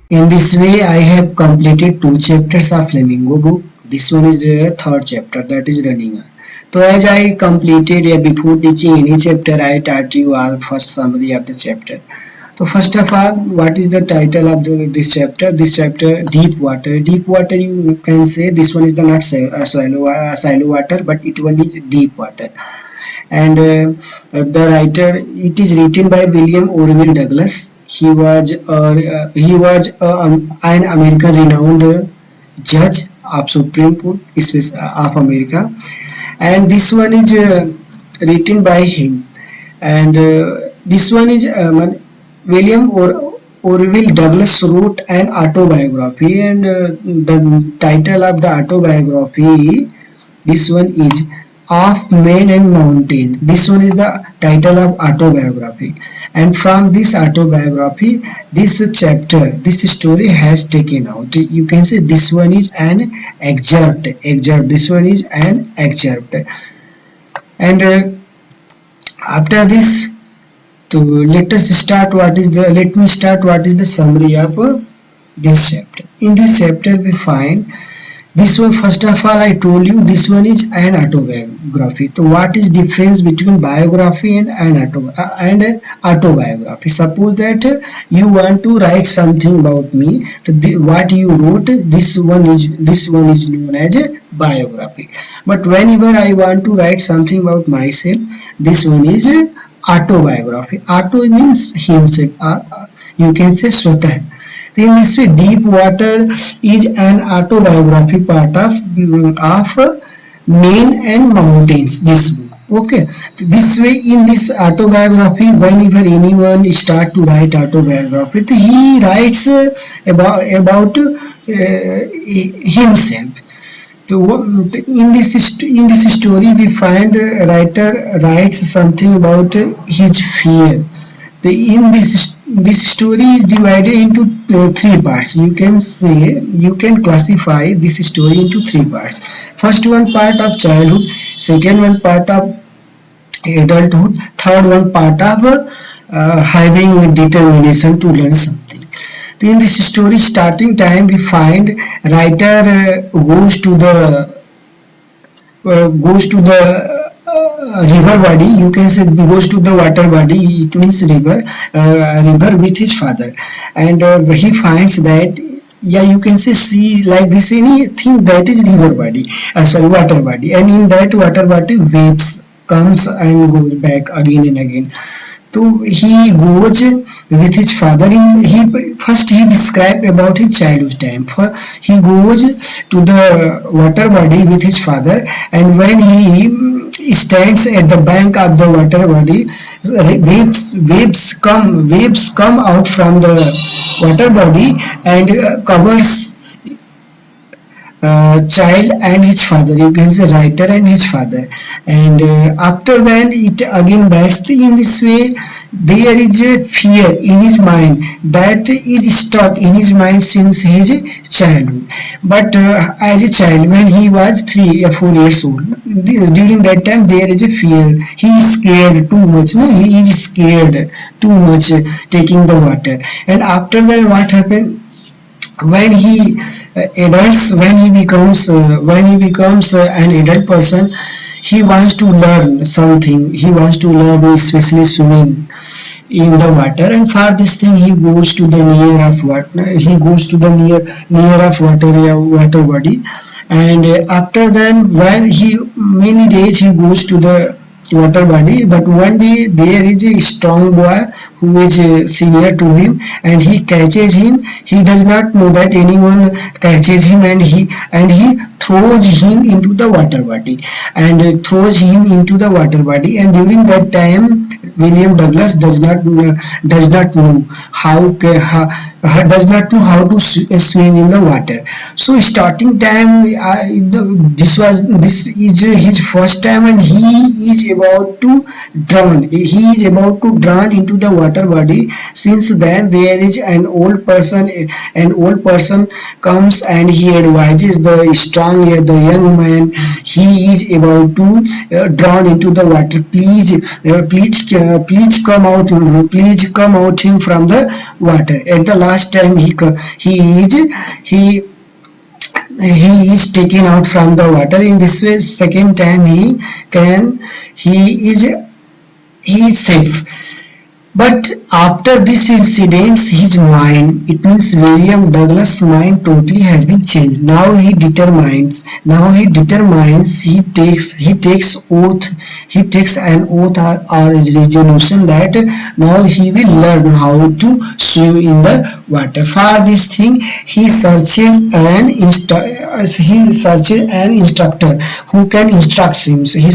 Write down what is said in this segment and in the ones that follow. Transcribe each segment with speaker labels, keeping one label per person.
Speaker 1: In this way, I have completed two chapters of Flamingo book. This one is the third chapter that is running. So as I completed before teaching any chapter, I taught you all first summary of the chapter. So first of all, what is the title of this chapter? This chapter, deep water. Deep water, you can say this one is the not shallow water, but it one is deep water. And the writer, it is written by William Orville Douglas. He was an American renowned judge of Supreme Court of America, and this one is written by him. And this one is William Orville Douglas wrote an autobiography, and the title of the autobiography, this one is Of Men and Mountains. This one is the title of autobiography. And from this autobiography, this chapter, this story has taken out. You can say this one is an excerpt. This one is an excerpt. And after this, so let me start what is the summary of this chapter. In this chapter we find this one. First of all, I told you this one is an autobiography. So what is difference between biography and autobiography? Suppose that you want to write something about me. So what you wrote, this one is known as a biography. But whenever I want to write something about myself, this one is a autobiography. Auto means himself. You can say Swatah. In this way, Deep Water is an autobiography part of Men and Mountains. This book. Okay. This way, in this autobiography, whenever anyone start to write autobiography, he writes about himself. So in this story, we find writer writes something about his fear. In this story is divided into three parts. You can classify this story into three parts. First one part of childhood, second one part of adulthood, third one part of having determination to learn something. In this story, starting time, we find writer goes to the river body. You can say goes to the water body. It means river with his father, and he finds that, yeah, you can say see like this anything that is river body, sorry, water body, and in that water body waves comes and goes back again and again. So he goes with his father. He described about his childhood time. He goes to the water body with his father, and when he stands at the bank of the water body, waves come out from the water body and covers child and his father. You can say writer and his father, and after that it again backs. In this way, there is a fear in his mind that is stuck in his mind since his childhood. But as a child, when he was 3 or 4 years old, during that time there is a fear. He is scared too much. No, he is scared too much taking the water. And after that, what happened? When he when he becomes an adult person, he wants to learn something. He wants to learn especially swimming in the water, and for this thing he goes to the near of water. He goes to the near of water body, and after then, when he many days he goes to the water body. But one day there is a strong boy who is senior to him, and he catches him. He does not know that anyone catches him, and he throws him into the water body, and and during that time William Douglas does not know how to swim in the water. So starting time, this is his first time, and he is about to drown. He is about to drown into the water body. Since then there is an old person comes and he advises the strong, the young man. He is about to drown into the water. Please come out. Please come out him from the water. At the last time he is taken out from the water. In this way, second time he is safe. But after this incident, his mind, it means William Douglas' mind totally has been changed. Now he determines, he takes an oath or a resolution that now he will learn how to swim in the water. For this thing, he searches an instructor who can instruct him. So he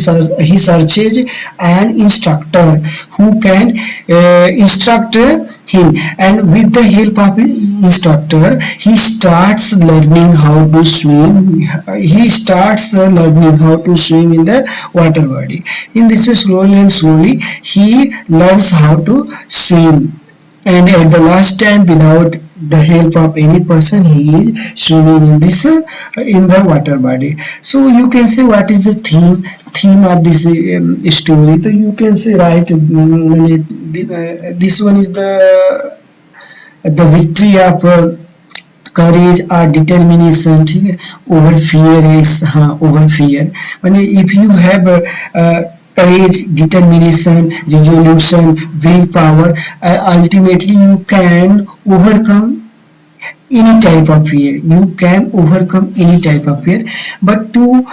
Speaker 1: searches an instructor who can instruct him, and with the help of instructor he starts learning how to swim. In the water body. In this way, slowly and slowly he learns how to swim, and at the last time, without the help of any person, he is swimming in the water body. So you can say, what is the theme of this story? So you can say, right, this one is the victory of courage or determination, ठीक है, over fear is, हाँ, over fear. माने if you have courage, determination, resolution, willpower, ultimately you can overcome any type of fear. You can overcome any type of fear. But to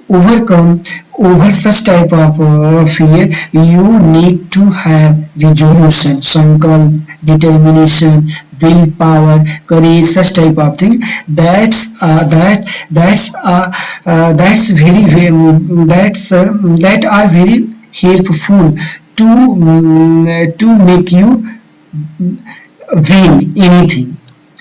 Speaker 1: overcome over such type of fear, you need to have resolution, sankalp, determination, willpower, courage, such type of thing. That are very helpful to make you win anything,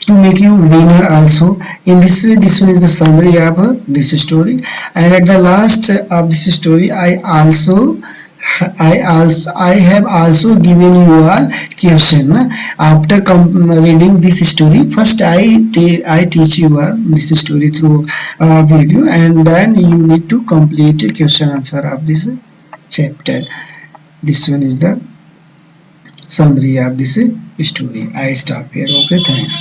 Speaker 1: to make you winner also. In this way, this one is the summary of this story. And at the last of this story, I have also given you a question. After reading this story, first I teach you this story through video, and then you need to complete a question answer of this chapter. This one is the summary of this story. I stop here. Okay, thanks.